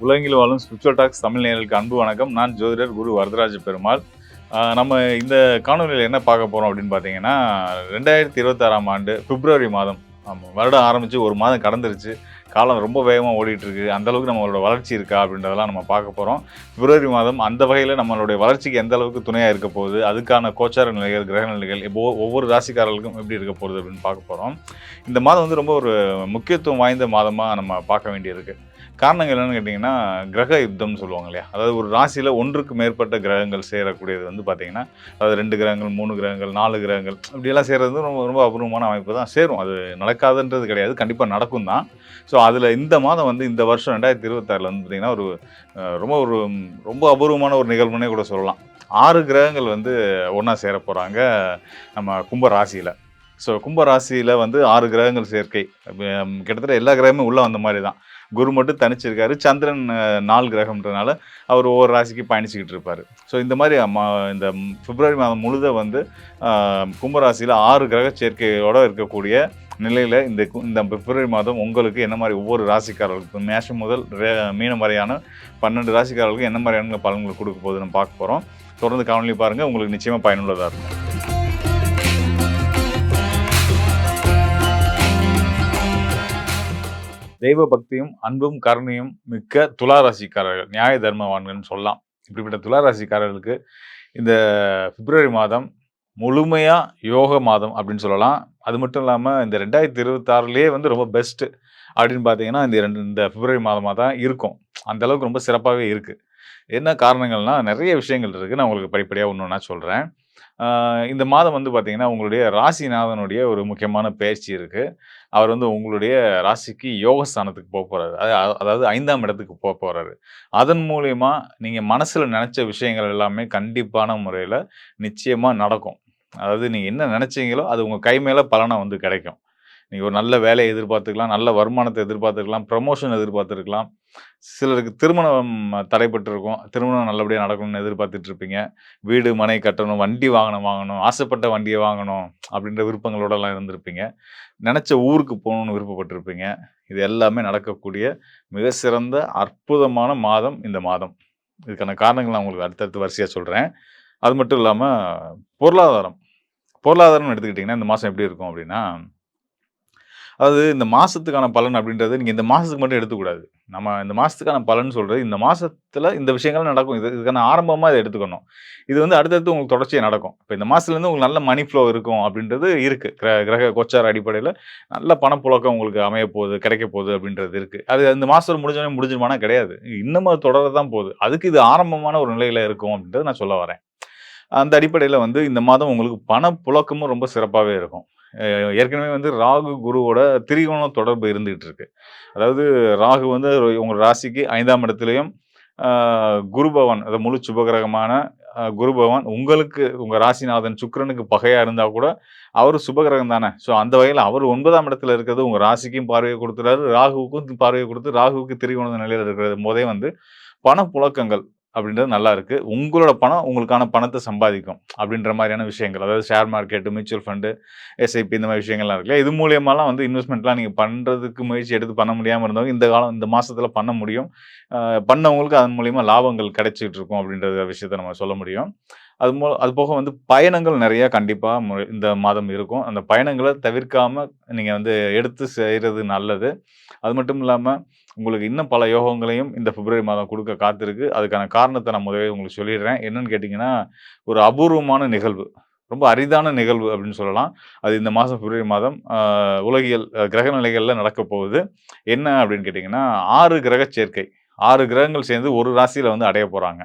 உலகில் வாழும் spiritual tax Tamil நேயர்களுக்கு அன்பு வணக்கம். நான் ஜோதிடர் குரு வரதராஜ பெருமாள். நம்ம இந்த காணொலியில் என்ன பார்க்க போகிறோம் அப்படின்னு பார்த்தீங்கன்னா, 2026ஆம் ஆண்டு பிப்ரவரி மாதம். ஆமாம், வருடம் ஆரம்பித்து ஒரு மாதம் கடந்துருச்சு. காலம் ரொம்ப வேகமாக ஓடிட்டுருக்கு. அந்தளவுக்கு நம்மளோட வளர்ச்சி இருக்கா அப்படின்றதெல்லாம் நம்ம பார்க்க போகிறோம். பிப்ரவரி மாதம் அந்த வகையில் நம்மளுடைய வளர்ச்சிக்கு எந்த அளவுக்கு துணையாக இருக்க போகுது, அதுக்கான கோச்சார நிலைகள், கிரக நிலைகள் ஒவ்வொரு ராசிக்காரர்களுக்கும் எப்படி இருக்க போகுது அப்படின்னு பார்க்க போகிறோம். இந்த மாதம் வந்து ரொம்ப ஒரு முக்கியத்துவம் வாய்ந்த மாதமாக நம்ம பார்க்க வேண்டியிருக்கு. காரணங்கள் என்னன்னு கேட்டிங்கன்னா, கிரக யுத்தம்னு சொல்லுவாங்க இல்லையா? அதாவது ஒரு ராசியில ஒன்றுக்கு மேற்பட்ட கிரகங்கள் சேரக்கூடியது வந்து பார்த்தீங்கன்னா, அதாவது 2 கிரகங்கள், 3 கிரகங்கள், 4 கிரகங்கள் இப்படியெல்லாம் சேர்றது வந்து ரொம்ப ரொம்ப அபூர்வமான அமைப்பு தான். சேரும். அது நடக்காதுன்றது கிடையாது. கண்டிப்பா நடக்கும் தான். ஸோ, அதில இந்த மாதம் வந்து இந்த வருஷம் 2026ல வந்து பார்த்தீங்கன்னா, ஒரு ரொம்ப அபூர்வமான ஒரு நிகழ்வுன்னே கூட சொல்லலாம். 6 கிரகங்கள் வந்து ஒண்ணா சேரப் போறாங்க நம்ம கும்ப ராசியில. ஸோ, கும்ப ராசியில வந்து 6 கிரகங்கள் சேர்க்கை. கிட்டத்தட்ட எல்லா கிரகமும் உள்ள வந்த மாரி தான். குரு மட்டும் தனிச்சிருக்காரு. சந்திரன் 4 கிரகம்ன்றனால அவர் ஒவ்வொரு ராசிக்கு பயணிச்சுக்கிட்டு இருப்பாரு. ஸோ இந்த மாதிரி இந்த பிப்ரவரி மாதம் முழுத வந்து கும்பராசியில் 6 கிரக சேர்க்கையோட இருக்கக்கூடிய நிலையில் இந்த பிப்ரவரி மாதம் உங்களுக்கு என்ன மாதிரி ஒவ்வொரு ராசிக்காரர்களுக்கும் மேஷம் முதல் மீனம் வரையான 12 ராசிக்காரர்களுக்கும் என்ன மாதிரியான பலன்கள் கொடுக்க போகுதுன்னு பார்க்க போகிறோம். தொடர்ந்து காணொலி பாருங்கள். உங்களுக்கு நிச்சயமாக பயனுள்ளதாக இருக்கும். தெய்வ பக்தியும் அன்பும் கருணையும் மிக்க துளாராசிக்காரர்கள், நியாய தர்மவான்கள்னு சொல்லலாம். இப்படிப்பட்ட துளாராசிக்காரர்களுக்கு இந்த பிப்ரவரி மாதம் முழுமையா யோக மாதம் அப்படின்னு சொல்லலாம். அது மட்டும் இல்லாம இந்த 2026லயே வந்து ரொம்ப பெஸ்ட் அப்படின்னு பார்த்தீங்கன்னா, இந்த பிப்ரவரி மாதமா தான் இருக்கும். அந்த அளவுக்கு ரொம்ப சிறப்பாவே இருக்கு. என்ன காரணங்கள்னா, நெறைய விஷயங்கள் இருக்கு. நான் உங்களுக்கு படிப்படியா ஒண்ணு ஒண்ணா சொல்றேன். இந்த மாதம் வந்து பார்த்தீங்கன்னா, உங்களுடைய ராசிநாதனுடைய ஒரு முக்கியமான பெயர்ச்சி இருக்கு. அவர் வந்து உங்களுடைய ராசிக்கு யோக ஸ்தானத்துக்கு போறாரு. அதாவது 5ஆம் இடத்துக்கு போறாரு. அதன் மூலியமா நீங்க மனசுல நெனச்ச விஷயங்கள் எல்லாமே கண்டிப்பான முறையில நிச்சயமா நடக்கும். அதாவது நீங்க என்ன நெனச்சீங்களோ, அது உங்க கை மேல பலனா வந்து கிடைக்கும். நீங்க ஒரு நல்ல வேலைய எதிர்பார்த்துக்கலாம், நல்ல வருமானத்த எதிர்பார்த்துருக்கலாம், ப்ரமோஷன் எதிர்பார்த்துருக்கலாம். சிலருக்கு திருமணம் தடைப்பட்டிருக்கும். திருமணம் நல்லபடியா நடக்கணும்னு எதிர்பார்த்துட்டு இருப்பீங்க. வீடு, மனை கட்டணும், வண்டி வாகனம் வாங்கணும், ஆசைப்பட்ட வண்டிய வாங்கணும் அப்படின்ற விருப்பங்களோடலாம் இருந்திருப்பீங்க. நெனச்ச ஊருக்கு போகணும்னு விருப்பப்பட்டிருப்பீங்க. இது எல்லாமே நடக்கக்கூடிய மிக சிறந்த அற்புதமான மாதம் இந்த மாதம். இதுக்கான காரணங்கள் நான் உங்களுக்கு அடுத்தடுத்து வரிசையா சொல்றேன். அது மட்டும் இல்லாம பொருளாதாரம். பொருளாதாரம்னு எடுத்துக்கிட்டீங்கன்னா, இந்த மாசம் எப்படி இருக்கும் அப்படின்னா, அதாவது இந்த மாசத்துக்கான பலன் அப்படின்றது நீங்க இந்த மாசத்துக்கு மட்டும் எடுத்துக்கூடாது. நம்ம இந்த மாசத்துக்கான பலன் சொல்றது, இந்த மாசத்துல இந்த விஷயங்கள் நடக்கும். இதுக்கான ஆரம்பமா இத எடுத்துக்கணும். இது வந்து அடுத்தடுத்து உங்களுக்கு தொடர்ச்சியா நடக்கும். இப்ப இந்த மாசத்துலேருந்து உங்களுக்கு நல்ல மனி ஃப்ளோ இருக்கும் அப்படின்றது இருக்கு. கிரக கோச்சார அடிப்படையில நல்ல பணப்புழக்கம் உங்களுக்கு அமையப்போகுது, கிடைக்கப்போகுது அப்படின்றது இருக்கு. அது இந்த மாசம் முடிஞ்சோனே முடிஞ்சிருமானா கிடையாது. இன்னமும் அது தொடர தான் போகுது. அதுக்கு இது ஆரம்பமான ஒரு நிலையில இருக்கும் அப்படின்றத நான் சொல்ல வரேன். அந்த அடிப்படையில வந்து இந்த மாதம் உங்களுக்கு பணப்புழக்கமும் ரொம்ப சிறப்பாவே இருக்கும். ஏற்கனவே வந்து ராகு, குருவோட திரிகோண தொடர்பு இருந்துகிட்டு இருக்கு. அதாவது ராகு வந்து உங்க ராசிக்கு 5ஆம் இடத்திலயும், அ குரு பகவான் அதாவது முழு சுபகிரகமான குரு பகவான் உங்களுக்கு உங்க ராசிநாதன் சுக்கிரனுக்கு பகையா இருந்தா கூட, அவரு சுபகிரகம் தானே. ஸோ அந்த வகையில அவரு 9ஆம் இடத்துல இருக்கிறது உங்க ராசிக்கும் பார்வைய குடுத்துறாரு, ராகுவுக்கும் பார்வைய குடுத்து, ராகுவுக்கு திரிகோண நிலையில இருக்கிறது போதே வந்து பணப்புழக்கங்கள் அப்படின்றது நல்லா இருக்கு. உங்களோட பணம் உங்களுக்கான பணத்த சம்பாதிக்கும். அப்படின்ற மாரியான விஷயங்கள். அதாவது share market, mutual fund, SIP இந்த மாரி விஷயங்கள்லாம் இருக்குல்ல. இது மூலியமாலாம் வந்து இன்வெஸ்ட்மென்ட்லாம் நீங்க பண்றதுக்கு முயற்சி எடுத்து பண்ண முடியாம இருந்தவங்க, இந்த மாசத்துல பண்ண முடியும். அ பண்ணவங்களுக்கு அதன் மூலியமா லாபங்கள் கிடைச்சிட்டு இருக்கும் அப்படின்ற விஷயத்த நம்ம சொல்ல முடியும். அது போக வந்து பயணங்கள் நெறைய கண்டிப்பா இந்த மாதம் இருக்கும். அந்த பயணங்கள தவிர்க்காம நீங்க வந்து எடுத்து செய்றது நல்லது. அது மட்டும் இல்லாம உங்களுக்கு இன்னும் பல யோகங்களையும் இந்த பிப்ரவரி மாதம் குடுக்க காத்திருக்கு. அதுக்கான காரணத்த நான் முதவே உங்களுக்கு சொல்லிடுறேன். என்னன்னு கேட்டீங்கன்னா, ஒரு அபூர்வமான நிகழ்வு. ரொம்ப அரிதான நிகழ்வு அப்படின்னு சொல்லலாம். அது இந்த மாதம் பிப்ரவரி மாதம் உலகியல் கிரக நிலைகள்ல நடக்கப் போகுது. என்ன அப்படின்னு கேட்டீங்கன்னா, 6 கிரக சேர்க்கை. 6 கிரகங்கள் சேர்ந்து ஒரு ராசியில வந்து அடையப் போறாங்க.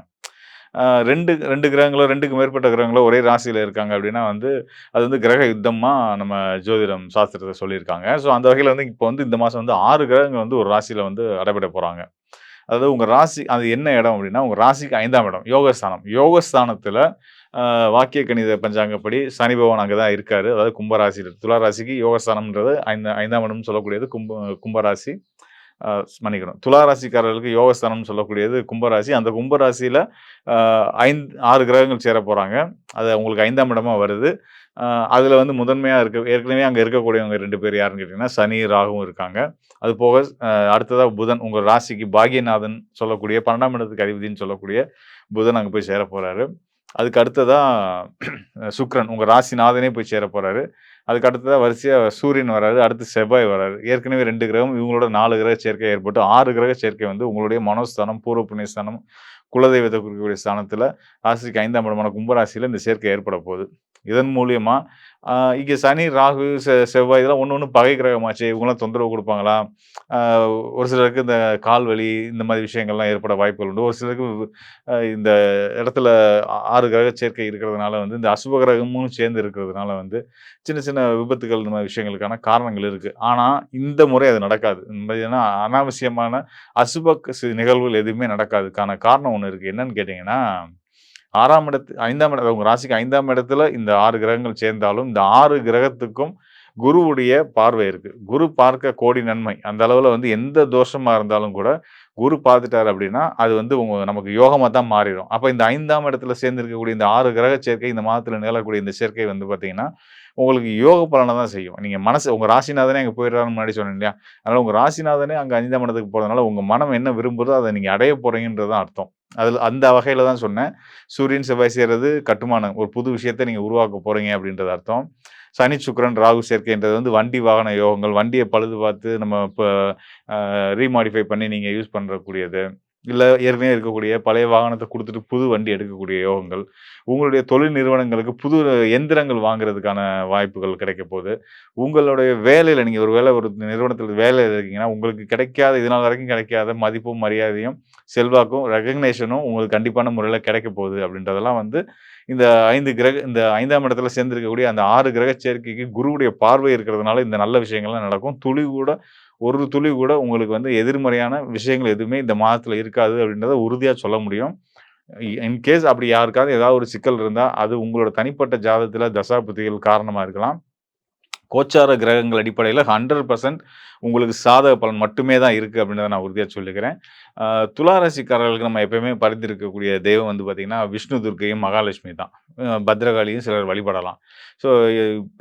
2 கிரகங்களோ 2க்கு மேற்பட்ட கிரகங்களோ ஒரே ராசியில இருக்காங்க அப்படின்னா வந்து, அது வந்து கிரக யுத்தமா நம்ம ஜோதிடம் சாஸ்திரத்துல சொல்லியிருக்காங்க. ஸோ அந்த வகையில வந்து இப்போ வந்து இந்த மாசம் வந்து 6 கிரகங்கள் வந்து ஒரு ராசியில வந்து அடைபட போறாங்க. அதாவது உங்க ராசி அது என்ன இடம் அப்படின்னா, உங்க ராசிக்கு 5ஆம் இடம். யோகஸ்தானம். யோகஸ்தானத்துல வாக்கிய கணித பஞ்சாங்கப்படி சனி பகவான் அங்க தான் இருக்காரு. அதாவது கும்பராசியில துலா ராசிக்கு யோகஸ்தானம்ன்றது 5ஆம் இடம்னு சொல்லக்கூடியது கும்பராசி. மன்னிக்கணும். துலா ராசிக்காரர்களுக்கு யோகஸ்தானம்னு சொல்லக்கூடியது கும்பராசி. அந்த கும்பராசியில அ 6 கிரகங்கள் சேரப் போறாங்க. அது உங்களுக்கு 5ஆம் இடமா வருது. அ அதுல வந்து முதன்மையா ஏற்கனவே அங்க இருக்கக்கூடியவங்க 2 பேர் யாருன்னு கேட்டீங்கன்னா, சனி, ராகுவும் இருக்காங்க. அது போக அடுத்ததா புதன் உங்க ராசிக்கு பாக்கியநாதன் சொல்லக்கூடிய 12ஆம் இடத்துக்கு அதிபதின்னு சொல்லக்கூடிய புதன் அங்க போய் சேரப் போறாரு. அதுக்கு அடுத்ததா சுக்கிரன் உங்க ராசிநாதனே போய் சேரப் போறாரு. அதுக்கு அடுத்ததா வரிசையா சூரியன் வராரு. அடுத்து செவ்வாய் வராரு. ஏற்கனவே 2 கிரகம் இவங்களோட 4 கிரக சேர்க்கை ஏற்பட்டு 6 கிரக சேர்க்கை வந்து உங்களுடைய மனோஸ்தானம், பூர்வ புண்ணிய ஸ்தானம், குலதெய்வத்தை குறிக்கக்கூடிய ஸ்தானத்துல ராசிக்கு 5ஆம் இடமான கும்பராசியில இந்த சேர்க்கை ஏற்பட போகுது. இதன் மூலியமா இங்க சனி, ராகு, செவ்வாய் இதெல்லாம் ஒண்ணு பகை கிரகமாச்சே இவங்கலாம் தொந்தரவு குடுப்பாங்களா? அ ஒரு சிலருக்கு இந்த கால் வலி இந்த மாரி விஷயங்கள்லாம் ஏற்பட வாய்ப்புகள் உண்டு. ஒரு சிலருக்கு இந்த இடத்துல 6 கிரக சேர்க்கை இருக்கிறதுனால வந்து இந்த அசுப கிரகமும் சேர்ந்து இருக்கிறதுனால வந்து சின்ன சின்ன விபத்துகள் இந்த மாரி விஷயங்களுக்கான காரணங்கள் இருக்கு. ஆனா இந்த முறை அது நடக்காது. இந்த மாதிரியான அனாவசியமான அசுப நிகழ்வுகள் எதுவுமே நடக்காதுக்கான காரணம் ஒண்ணு இருக்கு. என்னன்னு கேட்டீங்கன்னா 5ஆம் இடம் உங்க ராசிக்கு 5ஆம் இடத்துல இந்த 6 கிரகங்கள் சேர்ந்தாலும், இந்த 6 கிரகத்துக்கும் குருவுடைய பார்வை இருக்கு. குரு பார்க்க கோடி நன்மை. அந்த அளவுல வந்து எந்த தோஷமா இருந்தாலும் கூட, குரு பார்த்துட்டாரு அப்படின்னா, அது வந்து நமக்கு யோகமா தான் மாறிரும். அப்ப இந்த 5ஆம் இடத்துல சேர்ந்திருக்கக்கூடிய இந்த 6 கிரக சேர்க்கை இந்த மாதத்துல நிகழக்கூடிய இந்த சேர்க்கை வந்து பார்த்தீங்கன்னா, உங்களுக்கு யோக பலன தான் செய்யும். நீங்க உங்க ராசிநாதனே அங்க போயிடுறாருன்னு முன்னாடி சொன்னேன் இல்லையா? அதனால உங்க ராசிநாதனே அங்க 5ஆம் இடத்துக்கு போறதுனால, உங்க மனம் என்ன விரும்புதோ, அத நீங்க அடைய போறீங்கன்றது தான் அர்த்தம். அதுல அந்த வகையில தான் சொன்னேன். சூரியன், செவ்வாய் சேர்றது கட்டுமானம். ஒரு புது விஷயத்த நீங்க உருவாக்க போறீங்க அப்படின்றது அர்த்தம். சனி, சுக்கிரன், ராகு சேர்க்கைன்றது வந்து வண்டி வாகன யோகங்கள். வண்டிய பழுது பார்த்து நம்ம இப்ப ரீமாடிஃபை பண்ணி நீங்க யூஸ் பண்ணக்கூடியது. இல்ல ஏற்கனவே இருக்கக்கூடிய பழைய வாகனத்த குடுத்துட்டு புது வண்டி எடுக்கக்கூடிய யோகங்கள். உங்களுடைய தொழில் நிறுவனங்களுக்கு புது எந்திரங்கள் வாங்குறதுக்கான வாய்ப்புகள் கிடைக்கப் போது. உங்களுடைய வேலையில நீங்க ஒரு வேளை ஒரு நிறுவனத்தில வேலையில இருக்கீங்கன்னா, உங்களுக்கு கிடைக்காத இதுநாள் வரைக்கும் கிடைக்காத மதிப்பும், மரியாதையும், செல்வாக்கும், ரெகக்னேஷனும் உங்களுக்கு கண்டிப்பான முறையில கிடைக்கப் போகுது அப்படின்றதெல்லாம் வந்து இந்த 5ஆம் இடத்துல சேர்ந்திருக்கக்கூடிய அந்த 6 கிரக சேர்க்கைக்கு குருவுடைய பார்வை இருக்கிறதுனால இந்த நல்ல விஷயங்கள்லாம் நடக்கும். ஒரு துளி கூட உங்களுக்கு வந்து எதிர்மறையான விஷயங்கள் எதுவுமே இந்த மாதத்துல இருக்காது அப்படின்றத உறுதியா சொல்ல முடியும். இன்கேஸ் அப்படி யாருக்காவது ஏதாவது ஒரு சிக்கல் இருந்தா, அது உங்களோட தனிப்பட்ட ஜாதகத்துல தசாபுத்திகள் காரணமா இருக்கலாம். கோச்சார கிரகங்கள் அடிப்படையில 100% உங்களுக்கு சாதக பலன் மட்டுமே தான் இருக்கு அப்படின்றத நான் உறுதியா சொல்லிக்கிறேன். அ துலா ராசிக்காரர்களுக்கு நம்ம எப்பயுமே பரிந்துரைக்கக்கூடிய தெய்வம் வந்து பார்த்தீங்கன்னா, விஷ்ணு துர்க்கையும், மகாலட்சுமி தான். பத்ரகாளியும் சிலர் வழிபடலாம். ஸோ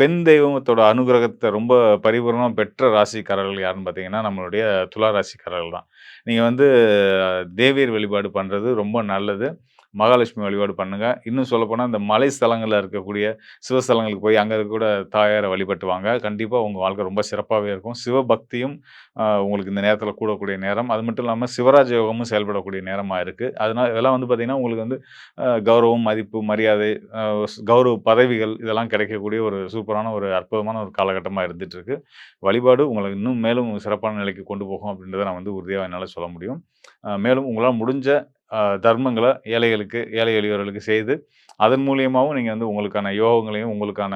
பெண் தெய்வத்தோட அனுகிரகத்த ரொம்ப பரிபூரணமா பெற்ற ராசிக்காரர்கள் யாருன்னு பார்த்தீங்கன்னா, நம்மளுடைய துலா ராசிக்காரர்கள் தான். நீங்க வந்து தேவியர் வழிபாடு பண்றது ரொம்ப நல்லது. மகாலட்சுமி வழிபாடு பண்ணுங்க. இன்னும் சொல்லப்போனா, இந்த மலை ஸ்தலங்கள்ல இருக்கக்கூடிய சிவஸ்தலங்களுக்கு போய் அங்க இருக்கக்கூட தாயார வழிபட்டு வாங்க. கண்டிப்பா உங்க வாழ்க்கை ரொம்ப சிறப்பாவே இருக்கும். சிவபக்தியும் உங்களுக்கு இந்த நேரத்தில கூடக்கூடிய நேரம். அது மட்டும் இல்லாம சிவராஜ யோகமும் செயல்படக்கூடிய நேரமா இருக்கு. அதனால இதெல்லாம் வந்து பார்த்தீங்கன்னா, உங்களுக்கு வந்து கௌரவம், மதிப்பு, மரியாதை, அ கௌரவ பதவிகள் இதெல்லாம் கிடைக்கக்கூடிய ஒரு சூப்பரான ஒரு அற்புதமான ஒரு காலகட்டமா இருந்துட்டு இருக்கு. வழிபாடு உங்கள இன்னும் மேலும் சிறப்பான நிலைக்கு கொண்டு போகும் அப்படின்றத நான் வந்து உறுதியா என்னால சொல்ல முடியும். மேலும் உங்களால முடிஞ்ச தர்மங்கள ஏழை எளியோர்களுக்கு செய்து, அதன் மூலியமாவும் நீங்க வந்து உங்களுக்கான யோகங்களையும், உங்களுக்கான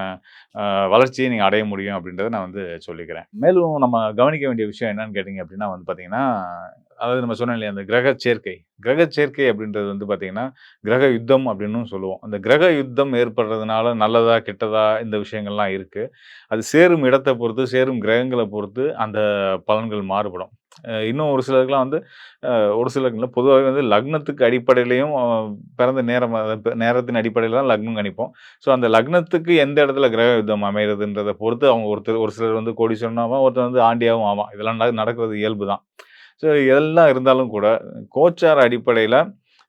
வளர்ச்சிய நீங்க அடைய முடியும் அப்படின்றத நான் வந்து சொல்லிக்கிறேன். மேலும் நம்ம கவனிக்க வேண்டிய விஷயம் என்னன்னு கேட்டீங்க அப்படின்னா வந்து பார்த்தீங்கன்னா, அதாவது நம்ம சொன்னோம் இல்லையா, அந்த கிரக சேர்க்கை. கிரக சேர்க்கை அப்படின்றது வந்து பார்த்தீங்கன்னா, கிரக யுத்தம் அப்படின்னும் சொல்லுவோம். அந்த கிரக யுத்தம் ஏற்படுறதுனால நல்லதா, கெட்டதா இந்த விஷயங்கள்லாம் இருக்கு. அது சேரும் இடத்த பொறுத்து, சேரும் கிரகங்கள பொறுத்து அந்த பலன்கள் மாறுபடும். இன்னும் ஒரு சிலருக்குலாம் வந்து ஒரு சிலருக்கு இல்ல, பொதுவாவே வந்து லக்னத்துக்கு அடிப்படையிலயும் பிறந்த நேரம் நேரத்தின் அடிப்படையில தான் லக்னம் கணிப்போம். ஸோ அந்த லக்னத்துக்கு எந்த இடத்துல கிரக யுத்தம் அமைறதுன்றத பொறுத்து அவங்க ஒரு சிலர் வந்து கோடீஸ்வரனும் ஆவான், ஒருத்தன் வந்து ஆண்டியாவும் ஆவான். இதெல்லாம் நடக்கிறது இயல்பு தான். ஸோ இதெல்லாம் இருந்தாலும் கூட, கோச்சார அடிப்படையில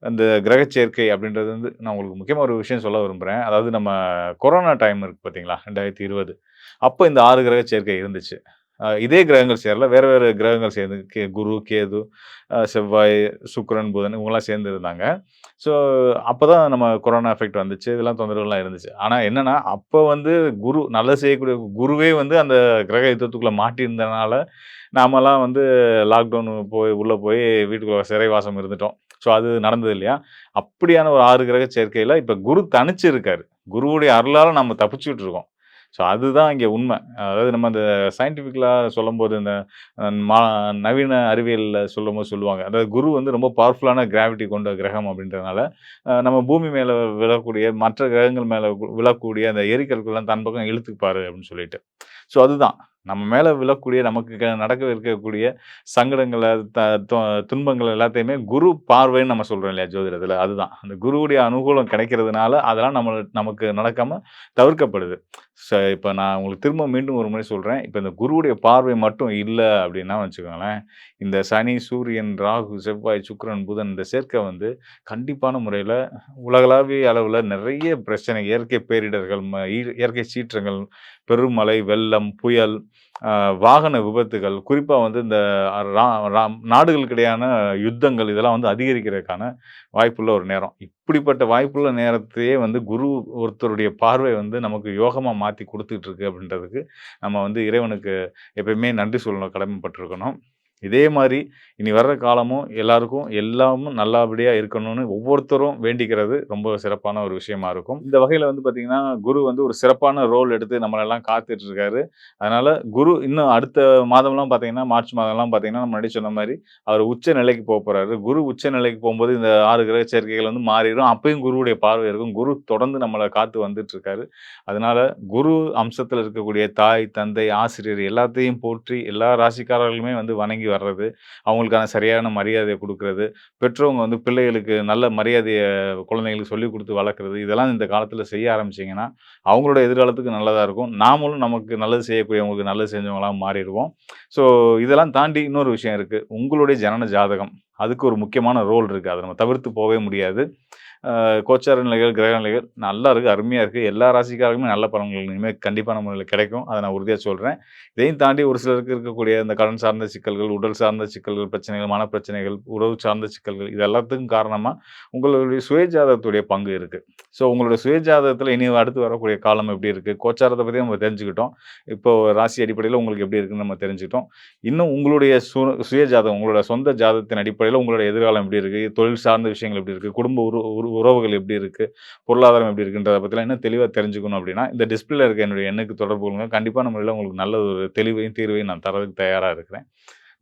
அந்த கிரக சேர்க்கை அப்படின்றது வந்து நான் உங்களுக்கு முக்கியமா ஒரு விஷயம் சொல்ல விரும்புறேன். அதாவது நம்ம கொரோனா டைம் இருக்கு பார்த்தீங்களா? 2020 அப்ப இந்த 6 கிரக சேர்க்கை இருந்துச்சு. இதே கிரகங்கள் சேரல. வேற வேற கிரகங்கள் சேர்ந்து குரு, கேது, செவ்வாய், சுக்கிரன், புதன் இவங்கலாம் சேர்ந்து இருந்தாங்க. ஸோ அப்பதான் நம்ம கொரோனா எஃபெக்ட் வந்துச்சு. இதெல்லாம் தொந்தரவுலாம் இருந்துச்சு. ஆனா என்னன்னா, அப்ப வந்து நல்லது செய்யக்கூடிய குருவே வந்து அந்த கிரக யுத்தத்துக்குள்ள மாட்டியிருந்தனால, நாமலாம் வந்து லாக்டவுன் உள்ள போய் வீட்டுக்குள்ள சிறைவாசம் இருந்துட்டோம். ஸோ அது நடந்தது இல்லையா? அப்படியான ஒரு 6 கிரக சேர்க்கையில இப்ப குரு தனிச்சு இருக்காரு. குருவுடைய அருளால நம்ம தப்பிச்சுட்டு இருக்கோம். ஸோ அதுதான் இங்க உண்ம. அதாவது நம்ம அந்த சயின்டிஃபிக்கலா சொல்லும்போது, இந்த அ மா நவீன அறிவியல்ல சொல்லும்போது சொல்லுவாங்க. அதாவது குரு வந்து ரொம்ப பவர்ஃபுல்லான கிராவிட்டி கொண்ட கிரகம் அப்படின்றதுனால, நம்ம பூமி மேல விழக்கூடிய மற்ற கிரகங்கள் மேல விழக்கூடிய அந்த எரிக்கற்கள்லாம் தன் பக்கம் இழுத்துப்பாரு அப்படின்னு சொல்லிட்டு. ஸோ அதுதான். நம்ம மேல விழக்கூடிய நமக்கு நடக்க இருக்கக்கூடிய சங்கடங்கள, த தொ துன்பங்கள் எல்லாத்தையுமே குரு பார்வைன்னு நம்ம சொல்றோம் இல்லையா ஜோதிடத்துல. அதுதான். அந்த குருவுடைய அனுகூலம் கிடைக்கிறதுனால, அதெல்லாம் நமக்கு நடக்காம தவிர்க்கப்படுது. இப்ப நான் உங்களுக்கு திரும்ப மீண்டும் ஒரு முறை சொல்றேன். இப்ப இந்த குருவுடைய பார்வை மட்டும் இல்ல அப்டின்னா வச்சுக்கோங்களேன், இந்த சனி, சூரியன், ராகு, செவ்வாய், சுக்கிரன், புதன் இந்த சேர்க்கை வந்து கண்டிப்பான முறையில உலகளாவிய அளவுல நெறைய பிரச்சனை, இயற்கை பேரிடர்கள், இயற்கை சீற்றங்கள், பெருமழை, வெள்ளம், புயல், அ வாகன விபத்துகள், குறிப்பா வந்து இந்த ரா ராம் நாடுகளுக்கு இடையான யுத்தங்கள் இதெல்லாம் வந்து அதிகரிக்கிறதுக்கான வாய்ப்புள்ள ஒரு நேரம். இப்படிப்பட்ட வாய்ப்புள்ள நேரத்தையே வந்து குரு ஒருத்தருடைய பார்வை வந்து நமக்கு யோகமா மாத்தி குடுத்துட்டு இருக்கு அப்படின்றதுக்கு, நம்ம வந்து இறைவனுக்கு எப்பயுமே நன்றி சொல்லணும், கடமைப்பட்டுருக்கணும். இதே மாரி இனி வர்ற காலமும் எல்லாருக்கும் எல்லாமும் நல்லபடியா இருக்கணும்னு ஒவ்வொருத்தரும் வேண்டிக்கிறது ரொம்ப சிறப்பான ஒரு விஷயமா இருக்கும். இந்த வகையில வந்து பார்த்தீங்கன்னா, குரு வந்து ஒரு சிறப்பான ரோல் எடுத்து நம்மளெல்லாம் காத்துட்டு இருக்காரு. அதனால குரு இன்னும் அடுத்த மாதம்லாம் பார்த்தீங்கன்னா, மார்ச் மாதம்லாம் பார்த்தீங்கன்னா, நான் முன்னாடி சொன்ன மாரி அவர் உச்ச நிலைக்கு போப்போறாரு. குரு உச்ச நிலைக்கு போம்போது இந்த 6 கிரக சேர்க்கைகள் வந்து மாறிரும். அப்பயும் குருவுடைய பார்வை இருக்கும். குரு தொடர்ந்து நம்மள காத்து வந்துட்டு இருக்காரு. அதனால குரு அம்சத்துல இருக்கக்கூடிய தாய், தந்தை, ஆசிரியர் எல்லாத்தையும் போற்றி எல்லா ராசிக்காரர்களுமே வந்து வணங்கி வர்றது, அவங்களுக்கான சரியான மரியாதைய குடுக்குறது, பெற்றவங்க வந்து பிள்ளைகளுக்கு நல்ல மரியாதைய குழந்தைகளுக்கு சொல்லிக் குடுத்து வளர்க்குறது, இதெல்லாம் இந்த காலத்துல செய்ய ஆரம்பிச்சீங்கன்னா, அவங்களோட எதிர்காலத்துக்கு நல்லதா இருக்கும். நாமளும் நமக்கு நல்லது செய்யக்கூடியவங்களுக்கு நல்லது செஞ்சவங்களா மாறிருவோம். ஸோ இதெல்லாம் தாண்டி இன்னொரு விஷயம் இருக்கு. உங்களுடைய ஜனன ஜாதகம். அதுக்கு ஒரு முக்கியமான ரோல் இருக்கு. அத நம்ம தவிர்த்து போவே முடியாது. கோச்சார நிலைகள், கிரக நிலைகள் நல்லா இருக்கு. அருமையா இருக்கு. எல்லா ராசிக்காருக்குமே நல்ல பலன்கள் இனிமே கண்டிப்பான முறையில கிடைக்கும். அத நான் உறுதியா சொல்றேன். இதையும் தாண்டி ஒரு சிலருக்கு இருக்கக்கூடிய இந்த கடன் சார்ந்த சிக்கல்கள், உடல் சார்ந்த சிக்கல்கள், பிரச்சனைகள், மனப்பிரச்சனைகள், உறவு சார்ந்த சிக்கல்கள் இது எல்லாத்துக்கும் காரணமா உங்களுடைய சுயஜாதகத்துடைய பங்கு இருக்கு. ஸோ உங்களுடைய சுயஜாதகத்துல இனி அடுத்து வரக்கூடிய காலம் எப்படி இருக்கு? கோச்சாரத்த பத்தி நம்ம தெரிஞ்சுக்கிட்டோம். இப்போ ராசி அடிப்படையில உங்களுக்கு எப்படி இருக்குன்னு நம்ம தெரிஞ்சுக்கிட்டோம். இன்னும் உங்களுடைய சுயஜாதகம், உங்களோட சொந்த ஜாதகத்தின் அடிப்படையில உங்களோட எதிர்காலம் எப்படி இருக்கு? தொழில் சார்ந்த விஷயங்கள் எப்படி இருக்கு? குடும்ப உறவுகள் எப்படி இருக்கு? பொருளாதாரம் எப்படி இருக்குன்றத பத்திலாம் இன்னும் தெளிவா தெரிஞ்சுக்கணும் அப்படின்னா, இந்த டிஸ்ப்ளேல இருக்க என்னுடைய எண்ணுக்கு தொடர்பு கொள்ளுங்க. கண்டிப்பான முறையில உங்களுக்கு நல்ல ஒரு தெளிவையும், தீர்வையும் நான் தர்றதுக்கு தயாரா இருக்கிறேன்.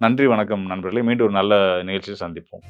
நன்றி, வணக்கம் நண்பர்களே. மீண்டும் ஒரு நல்ல நிகழ்ச்சியில் சந்திப்போம்.